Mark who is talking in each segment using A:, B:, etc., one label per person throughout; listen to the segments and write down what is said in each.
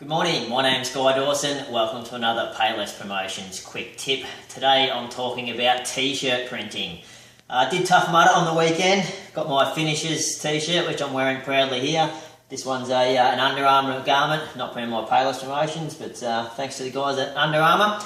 A: Good morning, my name's Guy Dawson. Welcome to another Payless Promotions quick tip. Today I'm talking about t-shirt printing. I did Tough Mudder on the weekend. Got my Finishers t-shirt, which I'm wearing proudly here. This one's an Under Armour garment, not printing my Payless Promotions, but thanks to the guys at Under Armour.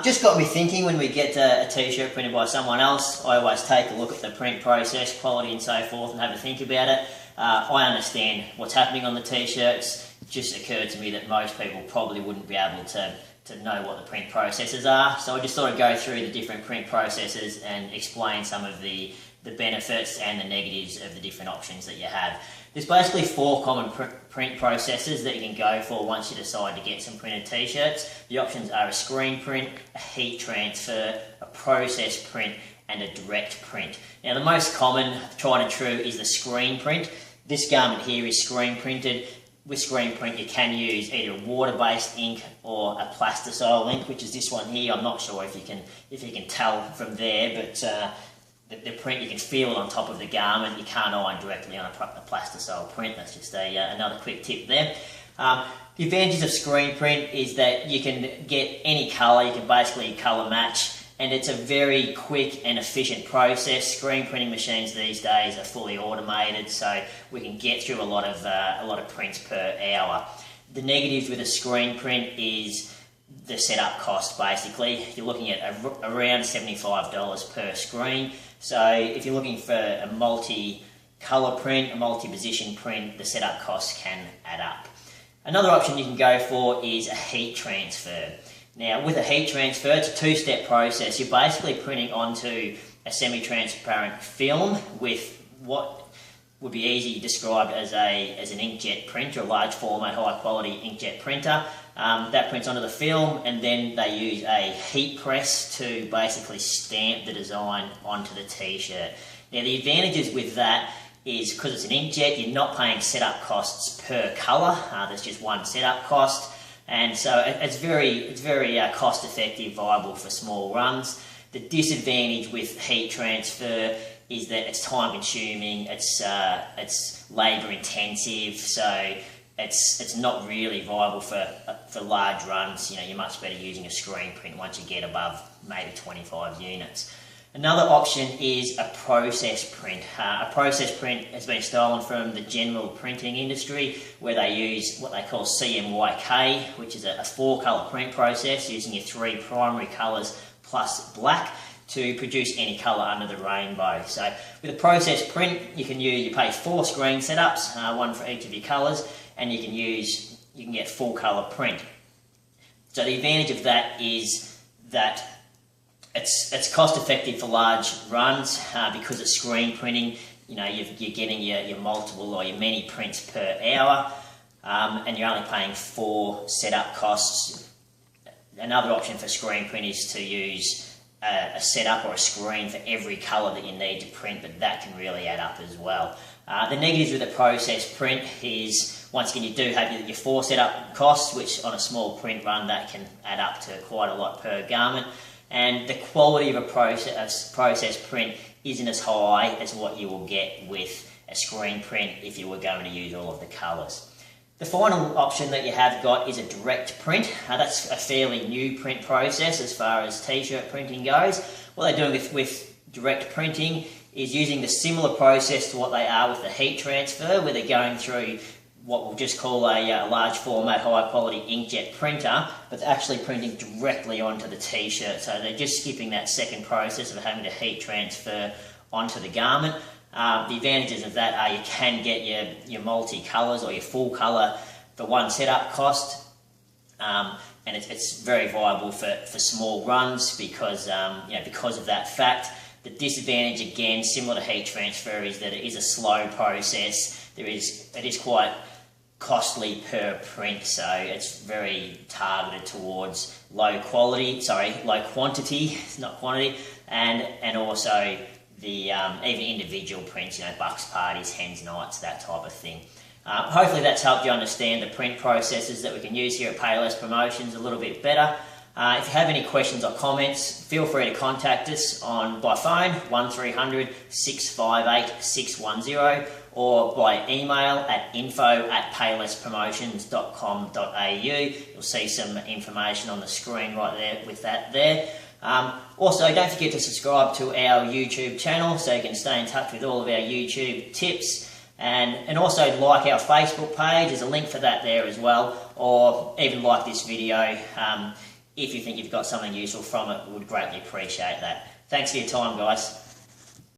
A: Just got me thinking, when we get a t-shirt printed by someone else, I always take a look at the print process, quality and so forth, and have a think about it. I understand what's happening on the t-shirts. It just occurred to me that most people probably wouldn't be able to know what the print processes are, so I just thought I'd go through the different print processes and explain some of the benefits and the negatives of the different options that you have. There's basically four common print processes that you can go for once you decide to get some printed t-shirts. The options are a screen print, a heat transfer, a process print, and a direct print. Now the most common, tried and true, is the screen print. This garment here is screen printed. With screen print you can use either a water-based ink or a plasticine ink, which is this one here. I'm not sure if you can tell from there, but the print, you can feel it on top of the garment. You can't iron directly on a plasticine print. That's just another quick tip there. The advantages of screen print is that you can get any colour. You can basically colour match, and it's a very quick and efficient process. Screen printing machines these days are fully automated, so we can get through a lot of prints per hour. The negatives with a screen print is the setup cost. Basically, you're looking at around $75 per screen. So if you're looking for a multi-colour print, a multi-position print, the setup costs can add up. Another option you can go for is a heat transfer. Now, with a heat transfer, it's a two-step process. You're basically printing onto a semi-transparent film with what would be easily described as an inkjet printer, a large format, high-quality inkjet printer. That prints onto the film, and then they use a heat press to basically stamp the design onto the t-shirt. Now, the advantages with that is because it's an inkjet, you're not paying setup costs per colour. There's just one setup cost. And so it's very cost effective, viable for small runs. The disadvantage with heat transfer is that it's time consuming, it's labour intensive, so it's not really viable for large runs. You know, you're much better using a screen print once you get above maybe 25 units. Another option is a process print. A process print has been stolen from the general printing industry, where they use what they call CMYK, which is a 4-colour print process using your 3 primary colours plus black to produce any colour under the rainbow. So with a process print, you pay 4 screen setups, one for each of your colours, and you can get full colour print. So the advantage of that is that it's cost effective for large runs because it's screen printing. You know, you're getting your multiple or your many prints per hour, and you're only paying 4 setup costs. Another option for screen print is to use a setup or a screen for every colour that you need to print, but that can really add up as well. The negatives with a process print is, once again, you do have your 4 setup costs, which on a small print run that can add up to quite a lot per garment. And the quality of a process print isn't as high as what you will get with a screen print if you were going to use all of the colours. The final option that you have got is a direct print. That's a fairly new print process as far as t-shirt printing goes. What they're doing with direct printing is using the similar process to what they are with the heat transfer, where they're going through what we'll just call a large format, high quality inkjet printer, but they're actually printing directly onto the t-shirt. So they're just skipping that second process of having to heat transfer onto the garment. The advantages of that are you can get your multi-colours or your full colour for 1 setup cost, and it's very viable for small runs because because of that fact. The disadvantage, again, similar to heat transfer, is that it is a slow process. It is quite costly per print, so it's very targeted towards low quantity, not quantity, and also the even individual prints, bucks, parties, hens, nights, that type of thing. Hopefully that's helped you understand the print processes that we can use here at Payless Promotions a little bit better. If you have any questions or comments, feel free to contact us by phone 1300 658 610 or by email at info@paylesspromotions.com.au. You'll see some information on the screen right there with that there. Also, don't forget to subscribe to our YouTube channel so you can stay in touch with all of our YouTube tips, and also like our Facebook page. There's a link for that there as well, or even like this video. If you think you've got something useful from it, we would greatly appreciate that. Thanks for your time, guys.